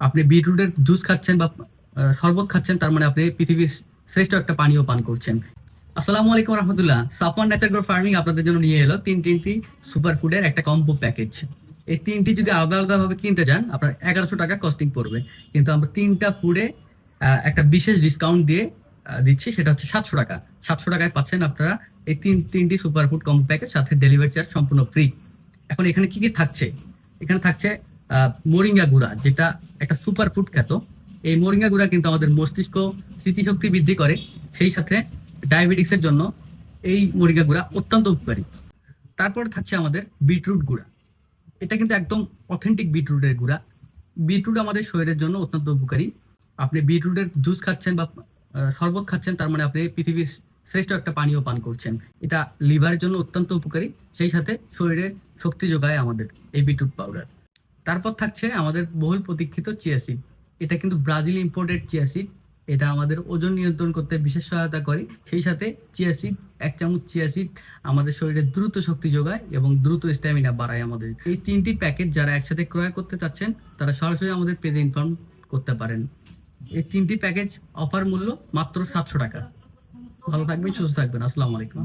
আপনি বিটরুটের জুস খাচ্ছেন বা শরবত খাচ্ছেন, তার মানে আপনি পৃথিবীর শ্রেষ্ঠ একটা পানীয় পান করছেন। আসসালামু আলাইকুম রহমতুল্লাহ। সাফওয়ান ন্যাচার গ্রো ফার্মিং আপনাদের জন্য নিয়ে এলো তিনটি সুপার ফুডের একটা কম্বো প্যাকেজ। এই তিনটি যদি আলাদা আলাদা ভাবে কিনতে যান আপনার 1100 টাকা কস্টিং পড়বে, কিন্তু আমরা তিনটা ফুডে একটা বিশেষ ডিসকাউন্ট দিয়ে দিচ্ছি, সেটা হচ্ছে 700 টাকা। 700 টাকায় পাচ্ছেন আপনারা এই তিনটি সুপার ফুড কম্বো প্যাকেজ, সাথে ডেলিভারি চার্জ সম্পূর্ণ ফ্রি। এখন এখানে কি কি থাকছে? এখানে থাকছে মোরিঙ্গা গুঁড়া, যেটা একটা সুপার ফুড খ্যাত। এই মোরিঙ্গা গুঁড়া কিন্তু আমাদের মস্তিষ্ক স্মৃতিশক্তি বৃদ্ধি করে, সেই সাথে ডায়াবেটিক্সের জন্য এই মোরিঙ্গা গুঁড়া অত্যন্ত উপকারী। তারপর থাকছে আমাদের বিটরুট গুঁড়া। এটা কিন্তু একদম অথেন্টিক বিটরুটের গুঁড়া। বিটরুট আমাদের শরীরের জন্য অত্যন্ত উপকারী। আপনি বিটরুটের জুস খাচ্ছেন বা শরবত খাচ্ছেন, তার মানে আপনি পৃথিবীর শ্রেষ্ঠ একটা পানীয় পান করছেন। এটা লিভারের জন্য অত্যন্ত উপকারী, সেই সাথে শরীরে শক্তি যোগায় আমাদের এই বিটরুট পাউডার। তারপর থাকছে আমাদের বহুল প্রতীক্ষিত চিয়া সিড। এটা কিন্তু ব্রাজিল ইম্পোর্টেড চিয়া সিড। এটা আমাদের ওজন নিয়ন্ত্রণ করতে বিশেষ সহায়তা করে, সেই সাথে চিয়া সিড, 1 চামচ চিয়া সিড আমাদের শরীরে দ্রুত শক্তি যোগায় এবং দ্রুত স্ট্যামিনা বাড়ায় আমাদের। এই তিনটি প্যাকেজ যারা একসাথে ক্রয় করতে চাচ্ছেন তারা সরাসরি আমাদের পেজে ইনফর্ম করতে পারেন। এই তিনটি প্যাকেজ অফার মূল্য মাত্র 700 টাকা। ভালো থাকবেন, সুস্থ থাকবেন। আসসালামু আলাইকুম।